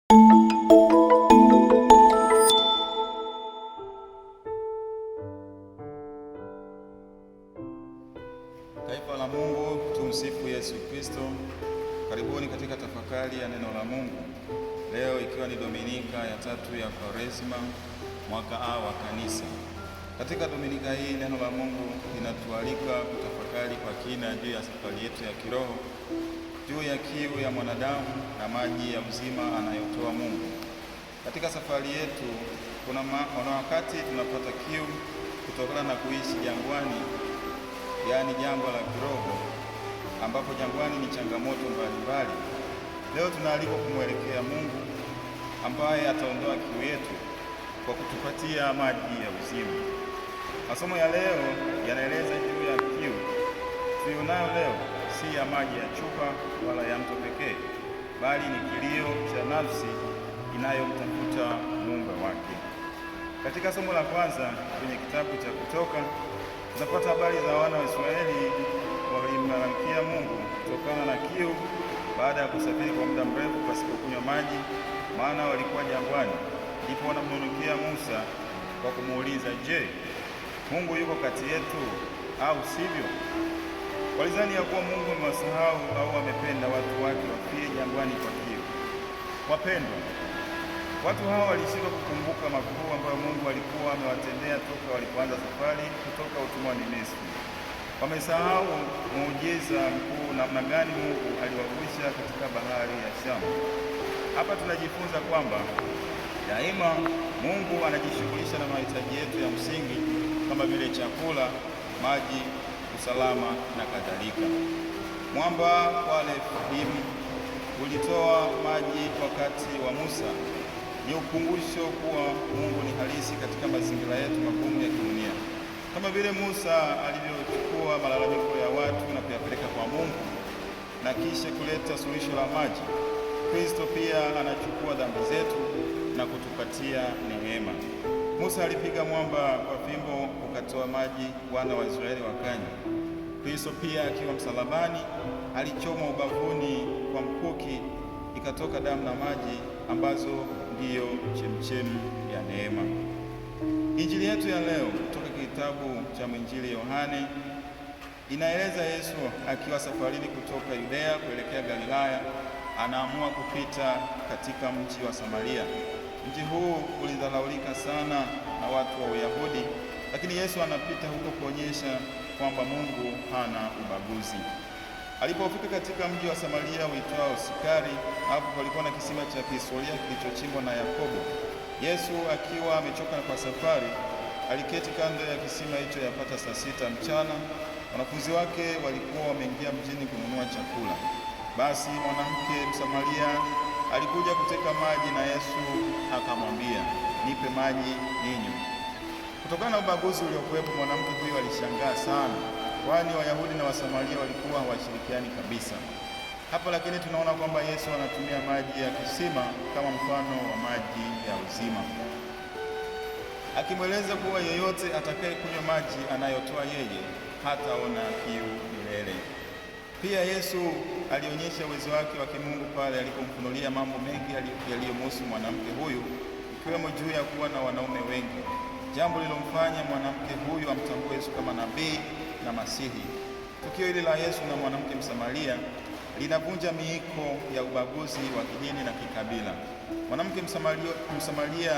Taifa la Mungu, tumsifu Yesu Kristo. Karibuni katika tafakari ya neno la Mungu. Leo ikiwa ni Dominika ya 3 ya Kwaresma, mwaka A wa Kanisa. Katika Dominika hii neno la Mungu linatualika kutafakari kwa kina juu ya safari yetu ya kiroho, juu ya kiu ya mwanadamu na maji ya uzima anayotoa Mungu. Katika safari yetu kuna wakati tunapata kiu kutokana na kuishi jangwani, yaani jangwa la kiroho, ambapo jangwani ni changamoto mbalimbali. Leo tunaalikwa kumwelekea Mungu ambaye ataondoa kiu yetu kwa kutupatia maji ya uzima. Masomo ya leo yanaeleza juu ya kiu tunayo leo, si ya maji ya chupa wala ya mto pekee, bali ni kilio cha nafsi inayomtafuta Muumba wake. Katika somo la kwanza kwenye kitabu cha Kutoka tunapata habari za wana wa Israeli walimlalamikia Mungu kutokana na kiu baada ya kusafiri kwa muda mrefu pasipokunywa maji, maana walikuwa jangwani. Ndipo wanamnunukia Musa kwa kumuuliza, je, Mungu yuko kati yetu au sivyo? Walizani ya kuwa Mungu amewasahau au amependa watu wake wafie jangwani kwa kiu. Wapendwa, watu hawa walishindwa kukumbuka makuu ambayo Mungu alikuwa amewatendea toka walipoanza safari kutoka utumwani Misri. Wamesahau muujiza mkuu namna gani Mungu aliwavusha katika bahari ya Shamu. Hapa tunajifunza kwamba daima Mungu anajishughulisha na mahitaji yetu ya msingi kama vile chakula, maji, usalama na kadhalika. Mwamba wa Refidim ulitoa maji wakati wa Musa. Ni ukumbusho kuwa Mungu ni halisi katika mazingira yetu magumu ya kidunia. Kama vile Musa alivyochukua malalamiko ya watu na kuyapeleka kwa Mungu na kisha kuleta suluhisho la maji, Kristo pia anachukua dhambi zetu na kutupatia neema. Musa alipiga mwamba kwa fimbo ukatoa maji, wana wa Israeli wakanywa. Kristo pia akiwa msalabani alichomwa ubavuni kwa mkuki, ikatoka damu na maji ambazo ndiyo chemchemi ya neema. Injili yetu ya leo kutoka kitabu cha Mwinjili Yohane inaeleza Yesu akiwa safarini kutoka Yudea kuelekea Galilaya, anaamua kupita katika mji wa Samaria. Mji huu ulidharaulika sana na watu wa Uyahudi, lakini Yesu anapita huko kuonyesha kwamba Mungu hana ubaguzi. Alipofika katika mji wa Samaria uitwao Sikari, hapo palikuwa na kisima cha kihistoria kilichochimbwa na Yakobo. Yesu akiwa amechoka kwa safari, aliketi kando ya kisima hicho yapata saa 6 mchana. Wanafunzi wake walikuwa wameingia mjini kununua chakula. Basi mwanamke Msamaria alikuja kuteka maji na Yesu akamwambia, nipe maji ninywe. Kutokana na ubaguzi uliokuwepo, mwanamke huyo alishangaa sana, kwani Wayahudi na Wasamaria walikuwa hawashirikiani kabisa. Hapa lakini tunaona kwamba Yesu anatumia maji ya kisima kama mfano wa maji ya uzima, akimweleza kuwa yeyote atakaye kunywa maji anayotoa yeye hataona kiu milele. Pia Yesu alionyesha uwezo wake wa kimungu pale alipomfunulia mambo mengi yaliyomhusu mwanamke huyu, ikiwemo juu ya kuwa na wanaume wengi, jambo lilomfanya mwanamke huyu amtambue Yesu kama nabii na Masihi. Tukio hili la Yesu na mwanamke Msamaria linavunja miiko ya ubaguzi wa kidini na kikabila. Mwanamke Msamaria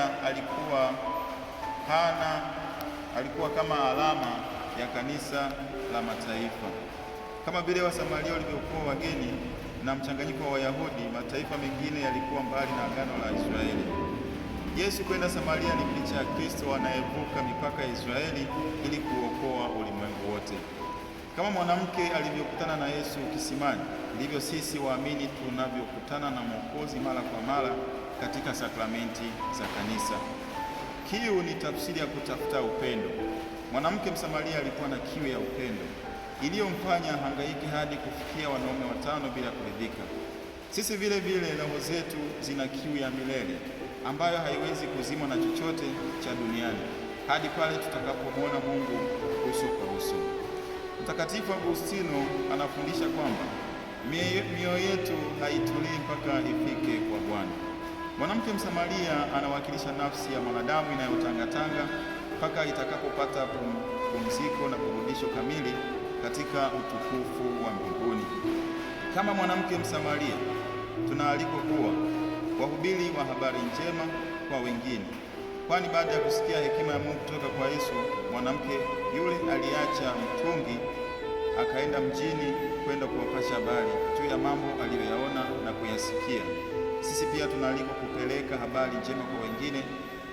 alikuwa kama alama ya kanisa la mataifa. Kama vile Wasamaria walivyokuwa wageni na mchanganyiko wa Wayahudi, mataifa mengine yalikuwa mbali na agano la Israeli. Yesu kwenda Samaria ni picha ya Kristo anayevuka mipaka ya Israeli ili kuokoa ulimwengu wote. Kama mwanamke alivyokutana na Yesu kisimani, ndivyo sisi waamini tunavyokutana na Mwokozi mara kwa mara katika sakramenti za kanisa. Kiu ni tafsiri ya kutafuta upendo. Mwanamke Msamaria alikuwa na kiu ya upendo iliyomfanya hangaike hadi kufikia wanaume 5 bila kuridhika. Sisi vile vile roho zetu zina kiu ya milele ambayo haiwezi kuzimwa na chochote cha duniani hadi pale tutakapomwona Mungu uso kwa uso. Mtakatifu Agustino anafundisha kwamba mioyo yetu haitulii mpaka ifike kwa Bwana. Mwanamke Msamaria anawakilisha nafsi ya mwanadamu inayotangatanga mpaka itakapopata pumziko na burudisho kamili katika utukufu wa mbinguni. Kama mwanamke Msamaria, tunaalikwa kuwa wahubiri wa habari njema kwa wengine, kwani baada ya kusikia hekima ya Mungu kutoka kwa Yesu, mwanamke yule aliacha mtungi akaenda mjini kwenda kuwapasha habari juu ya mambo aliyoyaona na kuyasikia. Sisi pia tunaalikwa kupeleka habari njema kwa wengine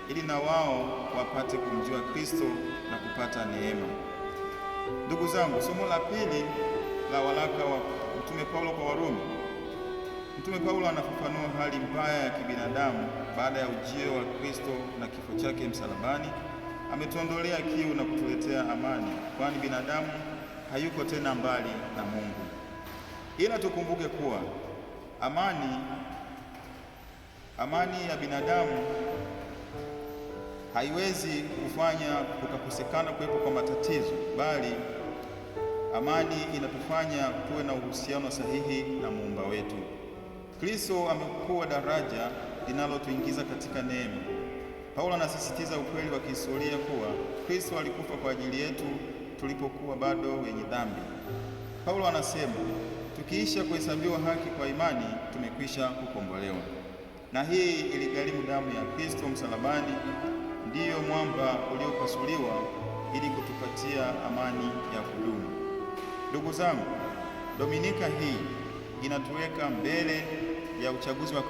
ili na wao wapate kumjua Kristo na kupata neema. Ndugu zangu, somo la pili la waraka wa Mtume Paulo kwa Warumi. Mtume Paulo anafafanua hali mbaya ya kibinadamu baada ya ujio wa Kristo na kifo chake msalabani. Ametuondolea kiu na kutuletea amani, kwani binadamu hayuko tena mbali na Mungu. Ila tukumbuke kuwa amani ya binadamu haiwezi kufanya kukakosekana kuwepo kwa matatizo, bali amani inatufanya tuwe na uhusiano sahihi na Muumba wetu. Kristo amekuwa daraja linalotuingiza katika neema. Paulo anasisitiza ukweli wa kihistoria kuwa Kristo alikufa kwa ajili yetu tulipokuwa bado wenye dhambi. Paulo anasema, tukiisha kuhesabiwa haki kwa imani, tumekwisha kukombolewa. Na hii iligharimu damu ya Kristo msalabani, ndiyo mwamba uliopasuliwa ili kutupatia amani ya kudumu. Ndugu zangu, Dominika hii inatuweka mbele ya uchaguzi wa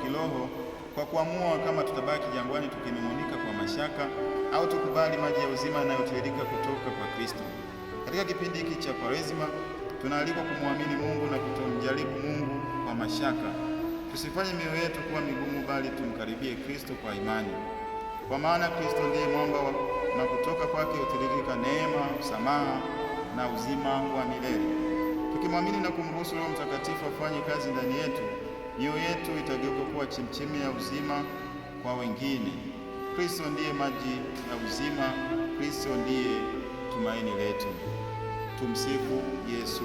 kiroho kwa kuamua kama tutabaki jangwani tukinung'unika kwa mashaka au tukubali maji ya uzima yanayotiririka kutoka kwa Kristo. Katika kipindi hiki cha Kwaresima tunaalikwa kumwamini Mungu na kutomjaribu Mungu kwa mashaka. Tusifanye mioyo yetu kuwa migumu, bali tumkaribie Kristo kwa imani, kwa maana Kristo ndiye mwamba na kutoka kwake hutiririka neema, msamaha na uzima wa milele. Tukimwamini na kumruhusu Roho Mtakatifu afanye kazi ndani yetu, mioyo yetu itageuka kuwa chemchemi ya uzima kwa wengine. Kristo ndiye maji ya uzima. Kristo ndiye tumaini letu. Tumsifu Yesu.